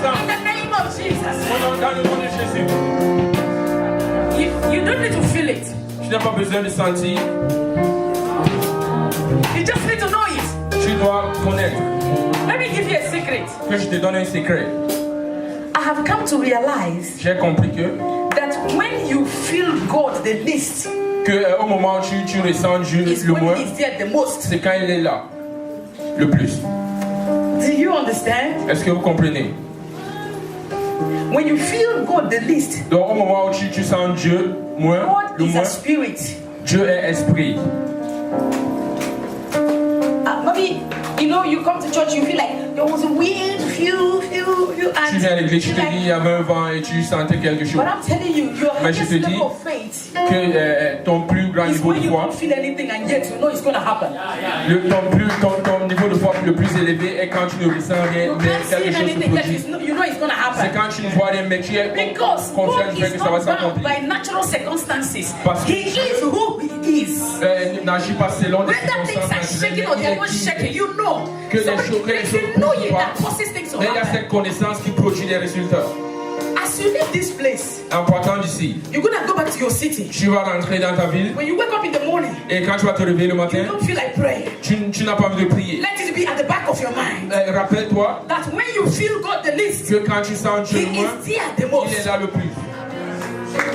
In the name of Jesus. Dans le nom de Jésus. You don't need to feel it. Tu n'as pas besoin de sentir. You just need to know it. Tu dois connaître. Let me give you a secret. Que je te donne un secret. I have come to realize J'ai compris que that when you feel God the least, au moment où tu ressens Dieu is le when moins, He's there the most. c'est quand il est là, le plus. Do you understand? Est-ce que vous comprenez? When you feel God the least, Donc au moment où tu sens Dieu moins, God le is moins, a spirit. Dieu est esprit. Maybe you come to church, you feel like there was a wind, Tu viens à l'église, tu te dis il y avait un vent et tu sentais quelque chose. But I'm telling you, your Mais je highest te dis level of faith que ton plus grand is niveau when de you foi, don't feel anything and yet you know it's going to happen. ton niveau de foi le plus élevé est quand tu ne ressens rien, You mais can't see quelque chose se anything, yet produit. you know it's going to C'est happen. quand tu ne vois rien, mais tu es Because confiant God du fait is que ça va not bound s'accomplir. by natural circumstances. Parce que He is who He is. N'agis pas selon les Whether things are circonstances shaking or they're not shaking, you know. que les Somebody choses makes you know it that causes things to mais il y a happen. cette connaissance qui produit des résultats. As you leave this place, En partant d'ici, you're going to go back to your city. tu vas rentrer dans ta ville When you wake up in the morning, et quand tu vas te réveiller le you matin, don't feel like praying. tu n'as pas envie de prier. Let it be at the back of your mind Rappelle-toi that when you feel God the least, que quand tu sens Dieu He le moins, is there the il est most. là le plus.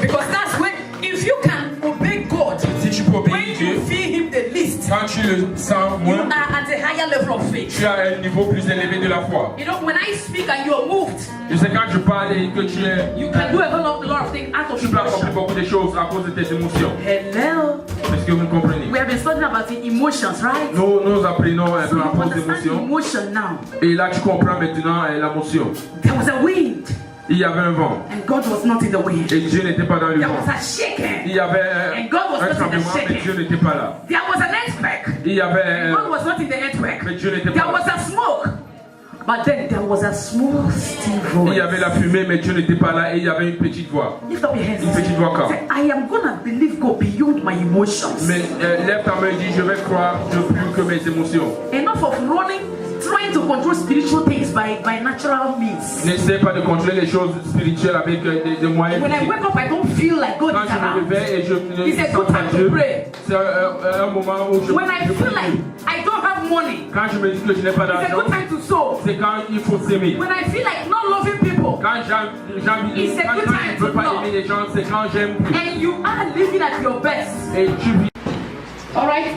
Because that's when, if you can obey God, Si tu peux when obéir you Dieu, feel Him the least, quand tu le sens you moins, are at a higher level of faith. tu as un niveau plus élevé de la foi. You know, when I speak and you're moved, Je sais quand je parle et que tu es, you can do a lot of things out of tu peux accomplir emotion. beaucoup de choses à cause de tes émotions. Hello. Est-ce que vous me comprenez? We have been studying about the emotions, right? Nous apprenons un So peu you à cause understand d'émotions. emotion now. Et là, tu comprends maintenant l'émotion. There was a wind, Il y avait un vent. and God was not in the wind. Et Dieu n'était pas dans le There vent. was a shaking. Il y avait And God was un not in the tremblement, mais shaking. Dieu n'était pas là. There was an earthquake. Il y avait God was not in the earthquake. mais Dieu n'était There pas was là. a smoke. But then there was a small, still voice. Il y avait la fumée, mais Dieu n'était pas là. Et il y avait une petite voix. Lift up your hands. Une petite voix calme. Say, I am gonna believe God beyond my emotions. Mais lève ta main et dis, je vais croire de plus que mes émotions. Enough of running, trying to control spiritual things by natural means. N'essaie pas de contrôler les choses spirituelles avec des moyens. When I wake up, I don't feel like God Quand is je me around. réveille et je It's a ne good sens pas time to Dieu, pray. c'est un moment où je When I feel prie. like I don't have money, Quand je me dis que je n'ai pas it's a d'argent, good time to sow. c'est quand il faut s'aimer. When I feel like not loving people, Quand It's a good je time ne veux to pas love. aimer les gens, c'est quand j'aime plus. and you are living at your best. Et tu vis. All right?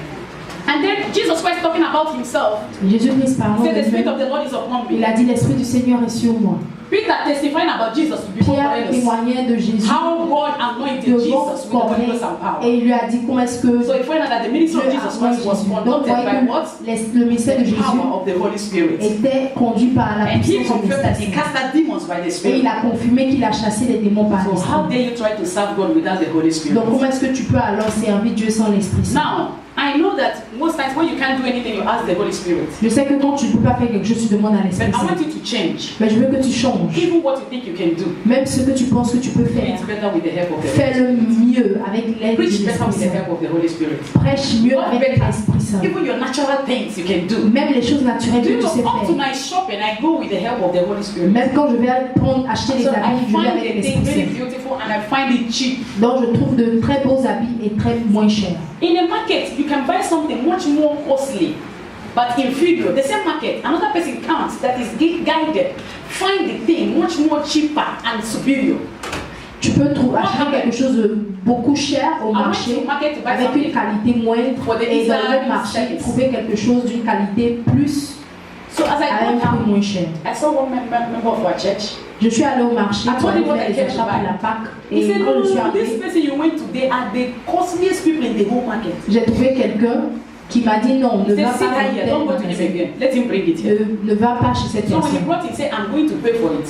And then Jesus Christ talking about himself. Jésus-Christ parlant Said the de Spirit lui, of the Lord is upon il me. a dit l'Esprit du Seigneur est sur moi. Peter testifying about Jesus before Pierre Cornelius. témoignait de Jésus How God anointed devant Jesus with the Holy Corneille Ghost and power. et il lui a dit comment est-ce que So if we know that the ministry of Dieu Jesus a Christ was Jésus. Donc conducted by voyez what? que le ministère de The Jésus power of the Holy Spirit. était conduit par la And he puissance du confirmed that he Saint-Esprit. cast out demons by the Et Spirit. il a confirmé qu'il a chassé les démons par So how l'Esprit. dare you try to serve God without the Holy Spirit? Donc comment est-ce que tu peux alors servir Dieu sans l'Esprit Saint? Now, I know that most times when you can't do anything, you ask the Holy Spirit. Je sais que quand tu ne peux pas faire quelque chose, tu demandes à But l'Esprit I want Saint. you to change. Mais je veux que tu changes. Even what you think you can do, Même ce que tu penses que tu peux do faire, it better with the help of the Holy fais-le mieux avec l'aide de Preach better l'Esprit with the Saint. help of the Holy Spirit. Prêche mieux avec l'Esprit Saint. Even your natural things you can do. Même les choses naturelles Do que you tu sais know, up to faire. my shopping, I go with the help of the Holy Spirit. Même quand je vais acheter les So I habits, je vais find avec the thing l'Esprit very Saint. beautiful and I find it cheap. Donc je trouve de très beaux habits et très moins chers. In a market, you can buy something much more costly, but inferior. The same market, another person comes that is guided, find the thing much more cheaper and superior. Tu peux acheter quelque chose de beaucoup cher au I went marché to market to buy avec something une qualité moindre for the et dans le inside même marché service. trouver quelque chose d'une qualité plus So as I à un go prix down, moins cher. I saw one member of our church. Je suis allée au marché I pour told aller him what faire I les came achats to pour buy. la Pâque He et said, quand je suis no, this arrivée, person you went to, they are the costliest people in the whole market. j'ai trouvé quelqu'un qui m'a dit non, ne He va said, sit pas dans here, tel don't go to him magasin. again. Let him bring it here. Ne va pas chez cette So when he personne. brought it, he said, I'm going to pay for it.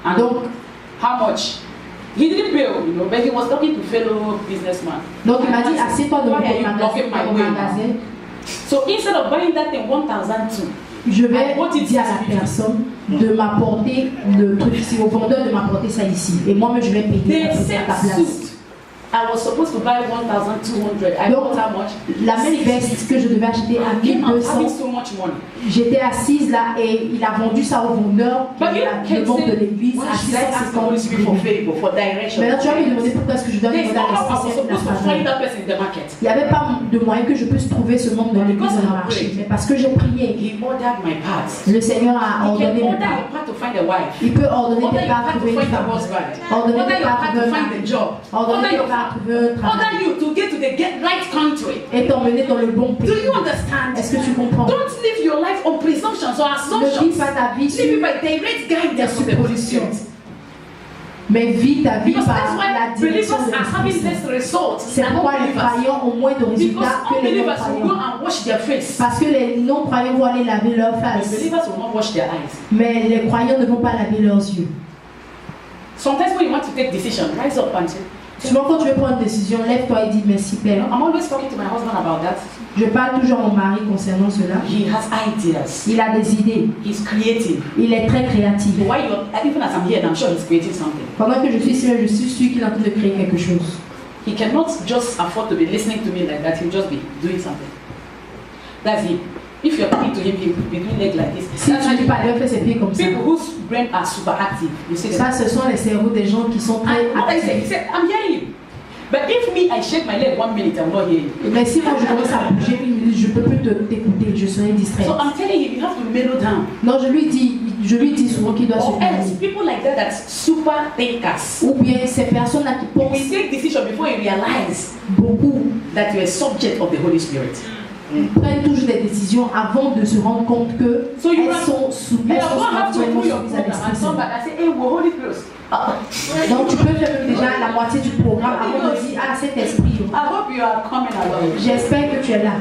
And Donc, how much? He didn't pay, you know, but he was talking to fellow businessman. donc il m'a dit, And I said, assieds-toi dans why are you mon blocking my way now? magasin. So instead of buying that thing 1,002, Je vais I bought it dire à la 650. personne de m'apporter le truc ici, au vendeur de m'apporter ça ici. Et moi-même, je vais payer the à ta same place. suit I was supposed to buy 1,200. I bought how much? La même veste que je devais acheter à Him having 1200. so much money. J'étais assise là et il a vendu ça au vendeur But you de can't vente de say, l'église why à should I ask the Holy Spirit for 650 favor, for direction? Maintenant tu vas me demander pourquoi est-ce que je dois There's demander no à how I was l'esprit saint de la supposed to find faveur. that person in the market. Il n'y avait pas de moyen que je puisse trouver ce monde dans l'église dans le marché. Mais parce que j'ai prié, He ordered my parts. le Seigneur a He ordonné can mes order parts. your part to find a wife. Il peut ordonner Order tes your parts part à to trouver une find a femme. husband. Ordonner Order tes your parts à part to trouver un find a mari. job. Ordonner Order tes your parts à part. trouver un travail. Order you to get to the right country. Et t'emmener dans le bon Do pays. you understand? Est-ce que tu comprends? Don't live your life on presumptions or Ne assumptions. vis pas ta vie Live sur it by direct guidance of the Holy Spirit. mais vis ta vie Because that's par la why direction believers de are having l'Esprit. less results C'est than pourquoi les unbelievers. croyants ont moins de Because résultats que les unbelievers will go non-croyants. and wash their face. Parce que les non-croyants vont aller laver leur The face, believers will not wash their eyes. mais les croyants ne vont pas laver leurs yeux. Sometimes when you want to take decision, rise up and say, Souvent quand tu veux prendre une décision, lève-toi et dis merci Père. I'm always talking to my husband about that. Je parle toujours à mon mari concernant cela. He has ideas. Il a des idées. He's creative. Il est très créatif. Why you're, even as I'm here, I'm sure he's creating something. Pendant que je suis ici, je suis sûr qu'il est en train de créer quelque chose. He cannot just afford to be listening to me like that. He'll just be doing something. That's him. If you're talking to him, he will be doing it like this. Si That's tu why dis pas de faire ses pieds comme ça. people whose brain are super active. You see Ça, that? ce sont les cerveaux des gens qui sont très And what I say, he actifs. said, I'm hearing you. But if me, I shake my leg 1 minute, I'm not hearing you. Mais si moi je commence à bouger une minute, je peux plus t'écouter, je serai distrait. So I'm telling him, you have to mellow down. Non, je lui dis souvent qu'il doit se Or else, calmer. people like that, that's super thinkers. Ou bien ces personnes-là qui We pensent take decision before you realize beaucoup, that you're a subject of the Holy Spirit. prennent toujours des décisions avant de se rendre compte que So you elles sont You are going to have to actuellement do your soumises à program and l'Esprit come Saint. back and say, hey, we'll hold it close. Donc tu peux faire déjà la moitié du programme avant de dire ah cet esprit. I hope you are coming along. J'espère que tu es là.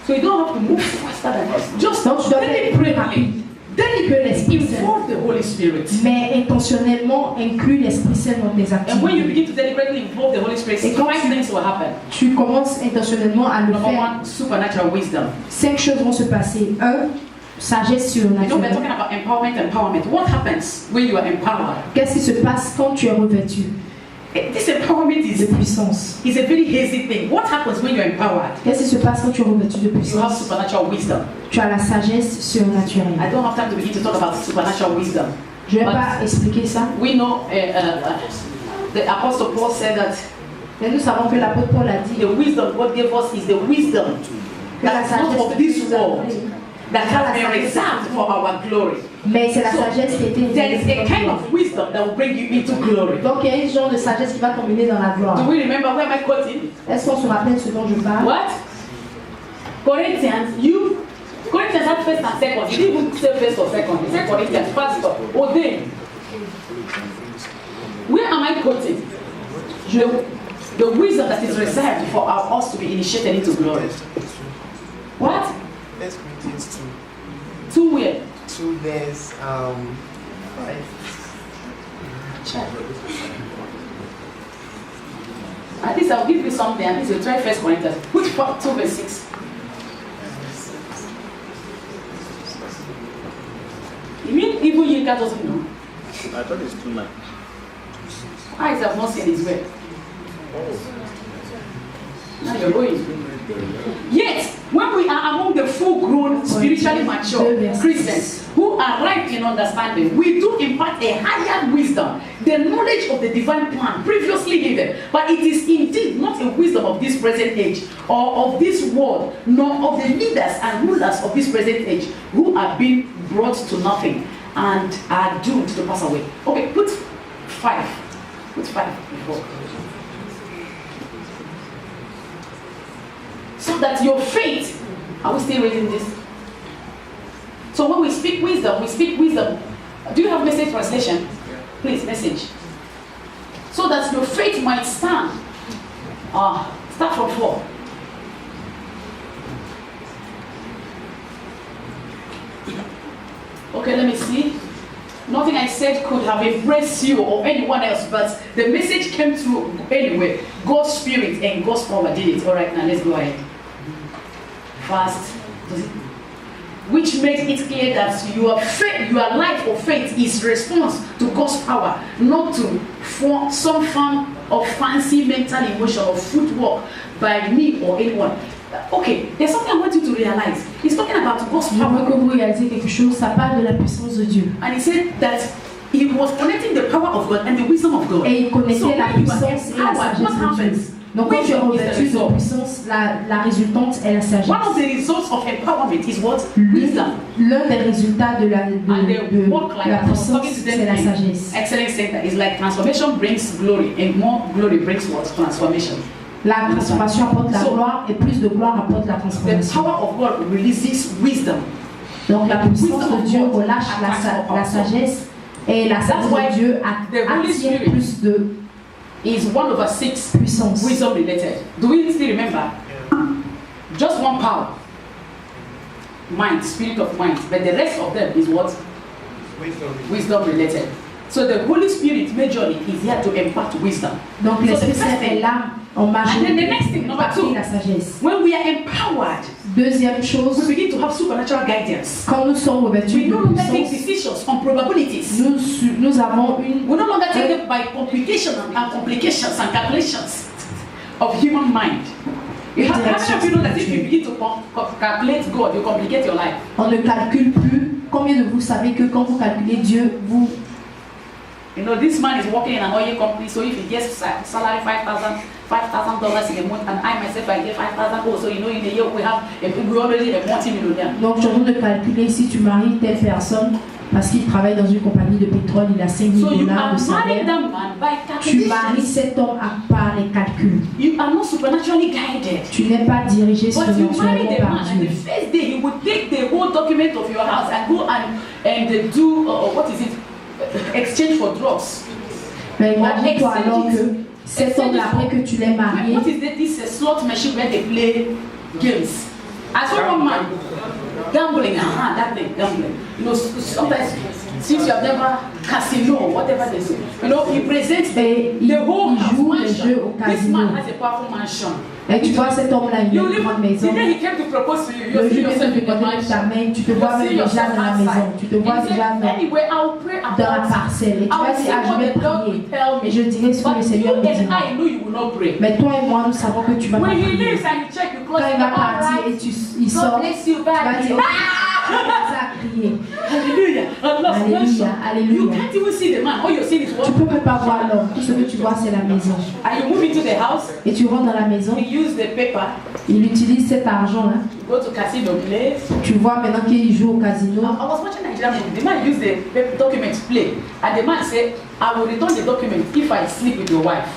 So you don't have to move faster than us. Just Donc tu dois faire deliberately, plus rapide. Délibère l'Esprit Saint. involve the Holy Spirit. Mais intentionnellement inclus l'Esprit Saint dans tes And when you activités. begin to deliberately involve the Holy Spirit, Et quand 5 things will happen. tu commences intentionnellement à le Number faire, 1, supernatural wisdom. 5 choses vont se passer. 1. Sagesse You know, we're surnaturelle. talking about empowerment. What happens when you are empowered? Qu'est-ce qui se passe quand tu es revêtu This empowerment de is puissance? a very hazy thing. What happens when you're empowered? Qu'est-ce qui se passe quand tu es revêtu de You have puissance? supernatural wisdom. Tu as la sagesse I surnaturelle. don't have time to begin to talk about supernatural wisdom. Je ne vais pas expliquer ça, We know the Apostle Paul said that mais nous savons que l'apôtre Paul a dit the wisdom God gave us is the wisdom que la that's not sagesse of que this Dieu nous a world, donnée, that has been reserved for our glory. mais c'est la So, sagesse qui était there is a kind of wisdom that will bring you into glory. Donc il y a un genre de sagesse qui va t'emmener dans la gloire. Do we remember where am I quoting? Est-ce qu'on se rappelle ce dont je parle? What? Corinthians had first and second. He didn't even say first or second. He said Corinthians, pastor, ordain. Where am I quoting? The wisdom that is reserved for us to be initiated into glory. What? 1 Corinthians 2 where? 2, there's 5. Check. At least I'll give you something. At least you try 1 Corinthians. Which part? 2 verse 6. You mean even Yinka doesn't know? I thought it's 2:9. Eyes have not seen his way. Now you're going. Yet, when we are among the full-grown, spiritually mature Christians who are ripe in understanding, we do impart a higher wisdom, the knowledge of the divine plan previously given. But it is indeed not a wisdom of this present age or of this world, nor of the leaders and rulers of this present age who are being brought to nothing and are doomed to pass away. Okay, put 5. Put 5 before. So that your faith, are we still reading this? So when we speak wisdom, Do you have message translation? Please, message. So that your faith might stand. Start from 4. Okay, let me see. Nothing I said could have impressed you or anyone else, but the message came through anyway. God's spirit and God's power did it. All right, now let's go ahead. Fast. Which makes it clear that your faith, your life of faith is response to God's power, not to some of fancy mental emotion or footwork by me or anyone. Okay, there's something I want you to realize. He's talking about God's Je veux power. que vous réalisez quelque chose, ça parle de la puissance de Dieu. And he said that he was connecting the power of God and the wisdom of God. Et il connectait So la when you are puissance et la empowered, what sagesse de Dieu. happens? Donc quand tu es Wisdom is the revêtu de result. puissance, la résultante est la sagesse. One of the results of empowerment is what? Wisdom. L'un des résultats de la And they walk like la I was talking puissance, to them c'est la in sagesse. Excellence Center. It's like transformation brings glory, and more glory brings what? Transformation. La transformation apporte la So- gloire et plus de gloire apporte la The transformation. power of God releases wisdom. Donc la puissance Wisdom de of Dieu God relâche attracts la sagesse et la sagesse why de Dieu the Holy attire Spirit plus de Is 1/6 puissance. wisdom related. Do we still remember? Just one power. Mind, spirit of mind. But the rest of them is what? Wisdom related. So the Holy Spirit majorly is here to impart wisdom. Donc So the l'Esprit first Saint est thing, là en and then the majorité next thing, pour number apporter 2, la sagesse. when we are empowered, Deuxième we chose, begin to have supernatural guidance. quand nous sommes We revêtus no de longer take puissance, decisions on probabilities. nous avons une We no longer take them by complications and complications and calculations of human mind. You have how many of you know that if you begin to calculate God, you complicate your life? on ne calcule plus. Combien de vous savez que quand vous calculez Dieu, vous You know, this man is working in an oil company, so if he gets salary $5,000 in a month, and I myself I get 5,000, oh, so you know in a year we already a multi-millionaire. donc je de calculer si tu maries telle personne parce qu'il travaille dans une compagnie de pétrole, il a $5 000 So you de are marrying salaire. that man by Tu maries calculations. cet homme par les calculs. You are not supernaturally guided. Tu n'es pas dirigé But you marry surnaturellement the par man, and the Dieu. first day he would take the whole document of your house and go and do what is it? Exchange for drugs. Mais imagine-toi alors que cet homme après que tu l'aies marié, What is this slot machine where they play games? I saw one man gambling, that thing, gambling. You know, sometimes since you have never casino or whatever they say, you know, he presents et the whole il joue les mansion. jeux au This casino. man has a powerful mansion. Et tu vois cet homme-là, il a You une live, grande maison. the day he came to propose to you, Le you see jour yourself que in tu the connais ta mansion. main, tu te You vois see même déjà yourself dans la outside. maison. Tu te vois He said, déjà anyway, I'll pray dans la about it. parcelle. Et tu vas I'll dire, see ah, je what vais the Lord prier. will tell Et me. je dirai ce que le But you Seigneur me and dira. I know you will not pray. Mais toi et moi, nous savons que tu vas pas When he prier. leaves and you check, you close Quand it il va up, partir alright. et il God sort, bless you, tu vas bye. dire, tu vas crier. Hallelujah. Allah Alléluia, bless you. alléluia. You can't even see the man. All you're seeing is Tu what? peux même pas voir l'homme. Tout ce que tu vois, c'est la maison. And you move into the house. Et tu rentres dans la maison, He used the paper. il utilise cet argent-là. You go to casino place. Tu vois maintenant qu'il joue au casino. I was watching Nigerian movie. The man used the paper document to play. And the man said, I will return the document if I sleep with your wife.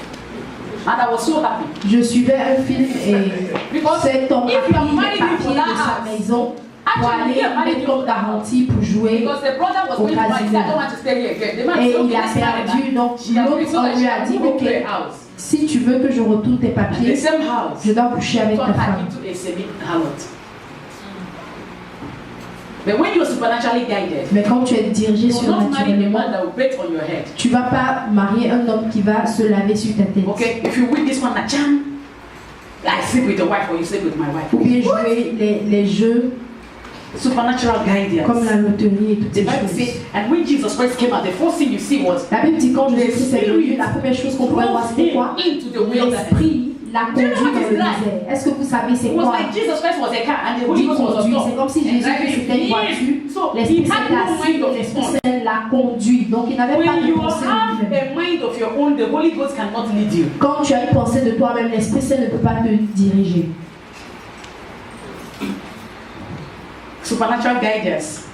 And I was so happy. Je suivais un film et Because cet homme a if pris you are les married papiers for de that sa house, maison pour actually, aller he married mettre comme garantie pour jouer. because the brother was going to buy, he said, I don't want to stay here again. The man Et said, il okay, a let's marry perdu. her. Donc She agreed, l'autre so that homme she lui a can dit, move into ok, a house. si tu veux que je retourne tes And the papiers, same house. je dois coucher avec ta Turned her femme. into a semi-harlot. But when you're supernaturally guided, Mais quand tu es dirigé you will not marry a surnaturellement, man that will bet on your head. tu vas pas marier un homme qui va se laver sur ta tête. Okay, if you win this one, Nachan, I sleep with your wife or you sleep with my wife. Ou bien jouer les jeux Supernatural guidance. comme la loterie et toutes The ces Bible choses. says, and when Jesus Christ came out, the first thing you see was La Bible dit quand Jésus-Christ est venu, la première chose qu'on pouvait voir c'était quoi? into the wilderness. L'esprit l'a conduit dans le désert. Est-ce que vous savez c'est It was quoi? like Jesus Christ was a car and the Holy Dit Ghost was on conduit, top. c'est comme si And Jésus driving c'était une him. voiture. So he L'Esprit had s'est no assis, mind of his l'Esprit own. Saint l'a conduit. Donc il n'avait pas When de you pensée have de lui-même. a mind of your own, the Holy Ghost cannot lead you. Quand tu as une pensée de toi-même, l'Esprit Saint ne peut pas te diriger. Supernatural guidance.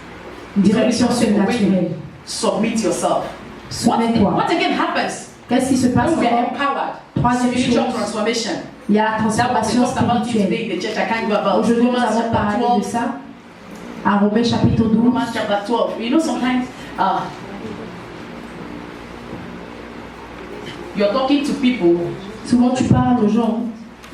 Direction When you surnaturelle. submit yourself. Soumets-toi. What again happens? Qu'est-ce qui se passe When we are encore? empowered. Troisième Spiritual chose, transformation. il y a la That was we transformation talked about it today spirituelle. in the church. I can't go about Aujourd'hui, nous Romans avons chapter parlé de 12. ça à Romains chapitre 12. Romans chapter 12. You know, sometimes you're talking to people, Souvent, tu parles aux gens,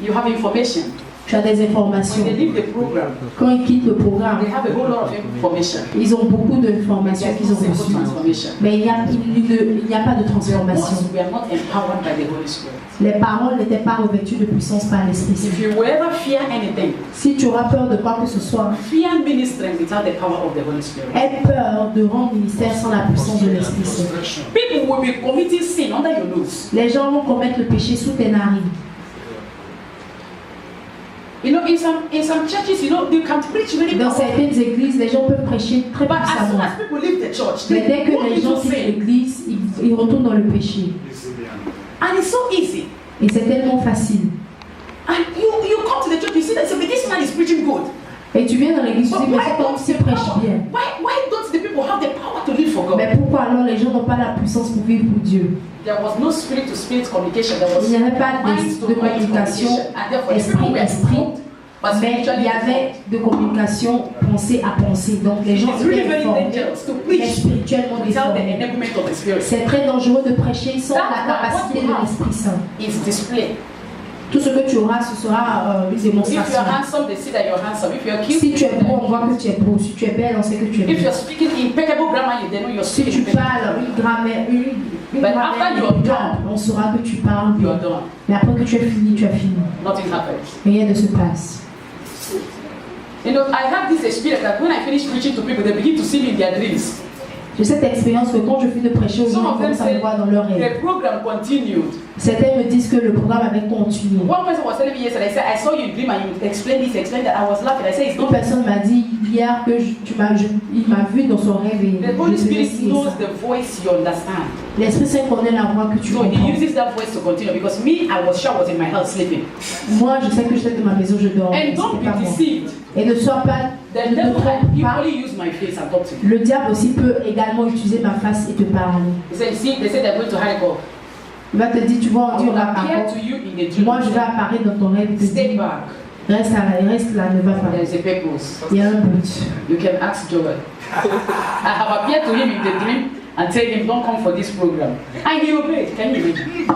you have information. Tu as des informations. When they leave the program, Quand ils quittent le programme, they have a whole lot of information. ils ont beaucoup d'informations There's qu'ils no ont simple reçues. transformation. Mais il n'y a pas de transformation. We are not empowered by the Holy Spirit. Les paroles n'étaient pas revêtues de puissance par l'Esprit Saint. If you will ever fear anything, Si tu auras peur de quoi que ce soit, fear ministering without the power of the Holy Spirit. aie peur de rendre ministère sans la puissance de l'Esprit Saint. People will be committing sin under your nose. Les gens vont commettre le péché sous tes narines. You know, in some churches, you know, you can preach very Dans powerfully. certaines églises, les gens peuvent prêcher très But as soon puissamment. as people leave the church, Mais dès they que walk les gens into quittent sin. l'église, ils retournent dans le péché. And it's so easy. Et c'est tellement facile. And you come to the church, you see that, so, but this man is preaching good. Et tu viens dans l'église, tu But dis, mais why cet homme don't s'y the prêche power- bien. why don't the people have the power to live for God? Mais pourquoi alors les gens n'ont pas la puissance pour vivre pour Dieu? There was no spirit to spirit communication. There was Il n'y avait pas mind to de mind communication communication. And therefore, the people were esprit-esprit, informed, but mais spiritually il y avait informed. de communication pensée à pensée. Donc les gens It's really étaient very informés, dangerous to mais preach spirituellement without the déformés. enablement of the Spirit. C'est très dangereux de prêcher sans That's la why capacité what you de have l'Esprit Saint. is display. Tout ce que tu auras, ce sera une If you're démonstration. handsome, they see that you're handsome. If you're cute, Si they tu es see that beau, on you're voit cute. que tu es beau. Si tu es belle, on sait que tu es If belle. you're speaking impeccable grammar, they know you're Si speaking tu impeccable. parles une grammaire, une But grammaire after you're impeccable, on saura que tu parles You're bien. done. Mais après que tu as fini, tu as fini. Nothing happens. Rien ne se passe. You know, I have this experience that when I finish preaching to people, they begin to see me in their dreams. J'ai cette expérience que quand je finis de prêcher aux gens, Some of ils them commencent à me say voir dans leur rêve. the program continued. Certains me disent que le programme avait continué. One person was telling me yesterday, I said, I saw you in dream and you explained this, explained that. I was laughing. I said, it's Une not. personne m'a dit hier que il m'a vu dans son rêve et The Holy je faisais Spirit ci et knows ça. the voice you understand. L'Esprit Saint connaît la voix que tu So he comprends. uses that voice to continue because me, I was sure I was in my house sleeping. Moi, je sais que j'étais dans ma maison, je dors. And don't C'était pas be moi. deceived. Et ne sois pas, The ne te devil trompe can pas. equally use my face and talk to you. Le diable aussi peut également utiliser ma face et te parler. He said, see, they said they're going to Harikov. Il va te dire, tu vois, on I dit will on va appear par to you in the dream. Moi, je vais apparaître dans ton rêve et te Stay dire, back. reste là, ne va pas. There is a purpose. Il y a un but. You can ask Joel. I have appeared to him in the dream and tell him, don't come for this program. And he obeyed. Can you imagine?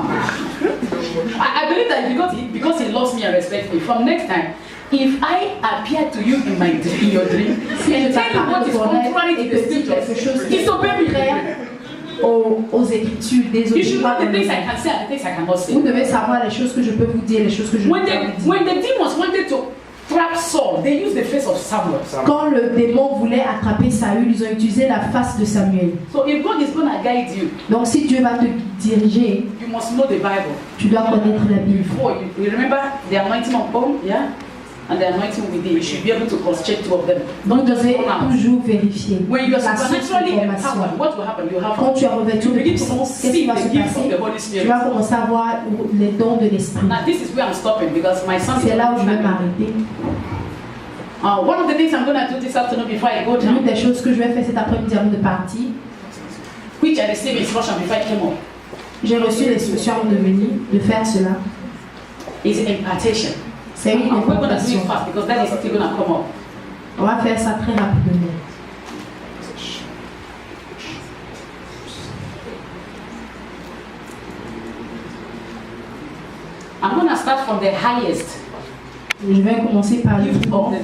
I believe that because he loves me and respects me, from next time, if I appear to you in your dream Si je and tell you what t'appartiens is dans ton rêve contrary et to the te dis quelque chose scriptures, qui it's obey me. est aux Écritures, des You should know autres. the things I can say and the things I cannot say. Vous devez savoir les choses que je peux vous dire, les choses que je ne peux When pas vous dire. the demons wanted to trap Saul, they used the face of Samuel. Quand le démon voulait attraper Saül, ils ont utilisé la face de Samuel. So if God is going to guide you, Donc si Dieu va te diriger, you must know the Bible. tu dois connaître la Bible. Before you remember the anointing on Paul, yeah, and the anointing within. You should be able to cross-check two of them. Vous Don't just devez come out. toujours vérifier When you are la source supernaturally d'information. empowered, what will happen? You have Quand tu es revêtu you de begin to puissance, qu'est-ce see qui va se the gift of passer? the Holy Tu Spirit. vas commencer à voir les dons de l'Esprit. Now this is where I'm stopping because my son is C'est là où je vais m'arrêter. one of the things I'm going to do this afternoon before I go L'une down, des choses que je vais faire cet après-midi avant de partir, which I received instruction before I came up, j'ai reçu l'instruction avant de venir de faire cela. is impartation. C'est une And we're going to do impartation. it fast because that is still going to come up. On va faire ça très rapidement. I'm going to start from the highest Je vais commencer par le gift plus of grand, the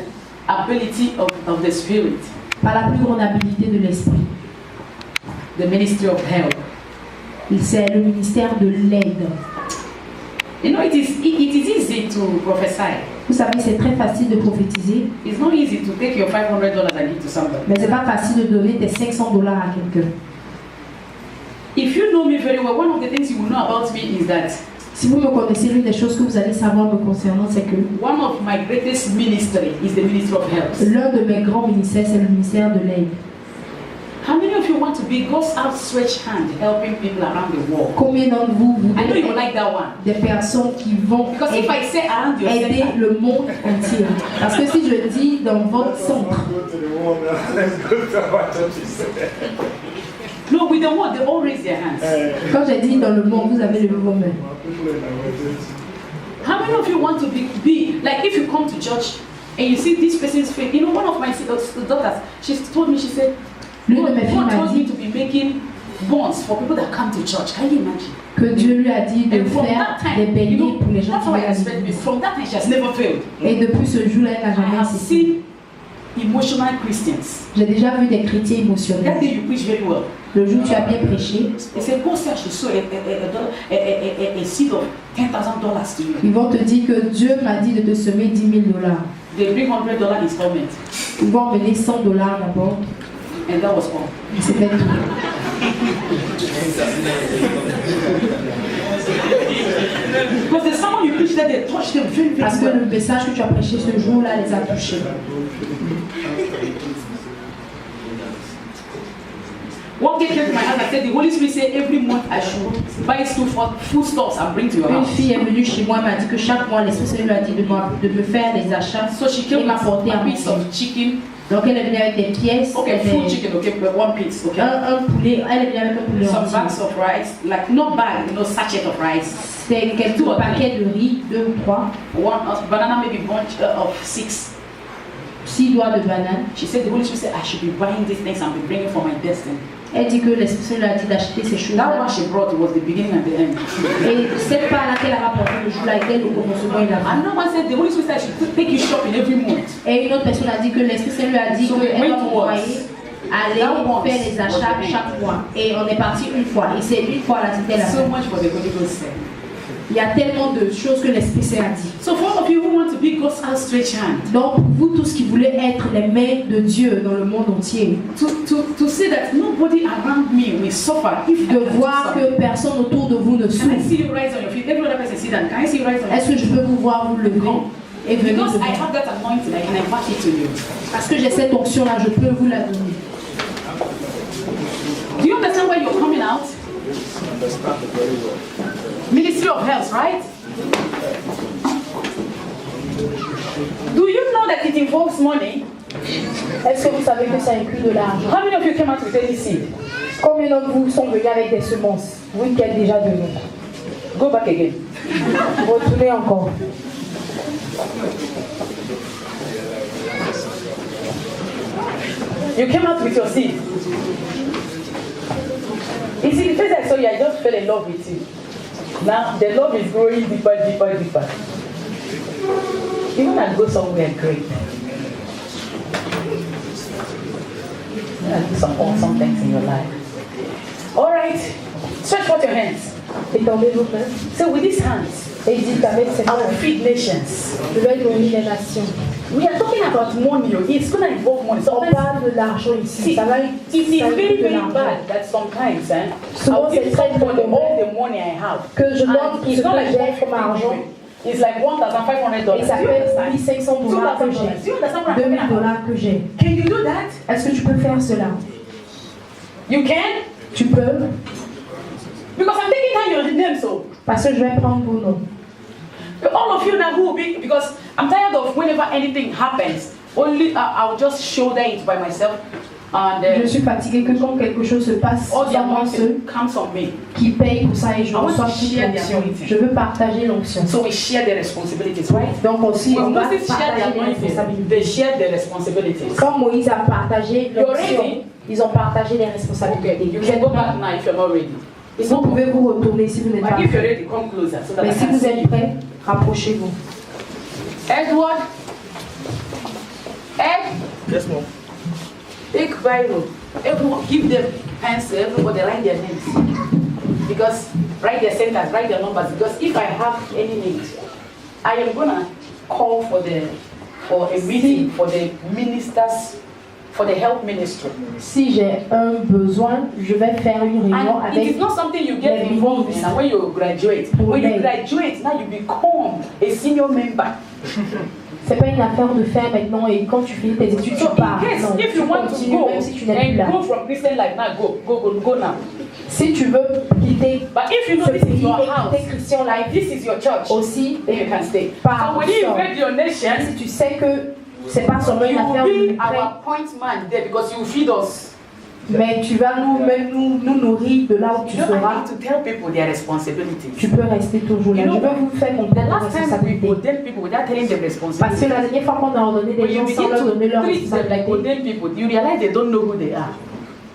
ability of the Spirit, par la plus grande habilité de l'Esprit. the ministry of help. C'est le ministère de l'aide. You know, it is easy to prophesy. Vous savez, c'est très facile de prophétiser, It's not easy to take your $500 and give to somebody. mais c'est pas facile de donner tes $500 à quelqu'un. If you know me very well, one of the things you will know about me is that Si vous me connaissez, l'une des choses que vous allez savoir me concernant, c'est que one of my greatest ministry is the ministry of help. l'un de mes grands ministères, c'est le ministère de l'aide. How many of you want to be God's outstretched hand helping people around the world? Combien d'entre vous, vous I know you êtes like that one. des personnes qui vont Because if I say around your aider center, le monde entier? Parce que si je dis dans votre centre, Let's go to what you said. no, with the word, they all raise their hands. quand j'ai dit dans le monde, vous avez levé vos mains. How many of you want to be like if you come to church and you see this person's face? You know, one of my daughters, she told me, she said, L'une de mes filles God m'a told me dit, to be making bonds for people that come to church. Can you imagine? Que Dieu lui a dit de And from faire that des time, béliers you know, pour les gens that's qui how I viennent à expect l'église. it. From that time, she has never failed. Et depuis ce jour-là, elle n'a I jamais have cessé. seen emotional Christians. J'ai déjà vu des chrétiens That émotionnels. day you preach very well. Le jour où tu as bien prêché, They say, go search to sow a seed of $10,000 to you. ils vont te dire que Dieu m'a dit de te semer $10,000. They bring $100 installment. Ils vont emmener $100 d'abord. And that was all. C'était tout. Because there's someone you preach that they touch them very, Parce very que well. le message que tu as prêché ce jour-là les a touchés. One day came to my house and said, the Holy Spirit said every month I should buy food stuffs and bring to your Une house. fille est venue chez moi et m'a dit que chaque mois, l'Esprit Saint lui a dit de me faire des achats So she et came with m'apporter à a piece manger. of chicken. Donc elle est venue avec des pièces, Okay, full chicken, okay, but one piece, okay. un poulet, elle est venue avec un poulet Some entier. bags of rice, like not bag, sachet of rice. C'est quelques paquets de riz, 2 ou 3, One banana, maybe bunch of 6. 6 doigts de banane. She said the Holy Spirit said I should be buying these things and be bringing for my destiny. Elle dit que l'Esprit Saint lui a dit d'acheter ces That choses-là. one she brought was the beginning and the end. Et cette part-là qu'elle a rapportée le jour-là était le commencement et la fin. Another one said the Holy Spirit said I should take you shopping every month. Et une autre personne a dit que l'Esprit Saint lui a dit So qu'elle we va went m'envoyer aller That once faire les achats was the chaque mois. Et on est parti une fois. Et c'est une fois là, c'était la So fin. much for the Holy Ghost said. Il y a tellement de choses que l'Esprit Saint a dit. So for all of you who want to be God's outstretched hand, Donc, pour vous tous qui voulez être les mains de Dieu dans le monde entier, to see that nobody around me will suffer if de voir que personne autour de vous ne Can I souffre. see you rise on your feet? Every other person sit down. Can I see you rise on your Est-ce que je peux vous voir vous lever et venir Because I devant? have that anointing, I can impart it to you. Parce que j'ai cette onction-là, je peux vous la donner. Do you understand where you're coming out? Understand it very well. Ministry of Health, right? Do you know that it involves money? Est-ce que vous savez que ça inclut de l'argent? How many of you came out with any seed? Combien d'entre vous sont venus avec des semences? Oui, qu'elle déjà de nous. Go back again. Retournez encore. You came out with your seed. You see, the first I saw you, I just fell in love with you. Now the love is growing deeper, deeper, deeper. You want to go somewhere great. You want to do some awesome things in your life. All right. Stretch forth your hands. Étendez vos mains So with these hands, et dites avec cette I main, will feed nations. je vais nourrir les nations. We are talking about money. It's going to involve money. On Sometimes parle de l'argent ici. See, Ça va it is very, de very l'argent. bad that sometimes Souvent, I'll give c'est très somebody mauvais all the money I have. que je donne And qui it's not like j'ai comme argent. It's like $1,500. Et ça Do you fait understand? $1,500 que $2,000. Do j'ai. you understand what I'm talking about? $2,000 que j'ai. Can you do that? Est-ce que tu peux faire cela? You can? Tu peux? Because I'm taking down your name, so Parce que je vais prendre vos noms. all of you now who will be, because I'm tired of whenever anything happens, only I'll just shoulder it by myself, and Je suis fatiguée que quand quelque chose se passe, all the seulement ceux anointing comes on me. qui payent pour ça et je I want reçois to toute share the l'onction. anointing. Je veux partager l'onction. So we share the responsibilities, right? Donc aussi, When on va Moses shared the partager les anointing, responsabilités. they shared the responsibilities. Quand Moïse a partagé You're l'onction, ready? ils ont partagé les Okay, responsabilités. you Vous can êtes go prêts? back now if you're not ready. Vous pouvez vous retourner si vous n'êtes pas But if you're prêts. ready, come closer so that Mais I si can vous see êtes you. prêts, rapprochez-vous. Edward, Ed, Yes, mom. take Bible. Everyone, give them pencil. Everybody write their names. Because write their sentence, write their numbers. Because if I have any need, I am gonna call for a meeting for the ministers, for the health ministry. Si j'ai un besoin, je vais faire une réunion And it avec is not something you get les involved in ministres. when you graduate. When you graduate, now you become a senior member. C'est pas une affaire de faire maintenant et quand tu finis tes études, tu So pars. in case, Non, if tu you want to continues go même si tu n'es plus and là. go from Christian life, now go now. Si tu veux quitter But if you know ce this is pays your et house, quitter Christian Life this is your church, aussi, then you can stay. Par So when you sort. invade your nation, si tu sais que c'est pas seulement une you affaire will de be our point man there because you feed us. mais tu vas nous nourrir de là où tu You know, I seras. need to tell people their responsibilities. Tu peux rester toujours là. You know, Je vais vous faire The comprendre la last time we responsabilité. ordained people without telling them Parce que responsibilities, la dernière fois qu'on a ordonné when des you gens sans begin leur to donner leur treat them like responsabilité, ordained people, you realize they don't know who they are.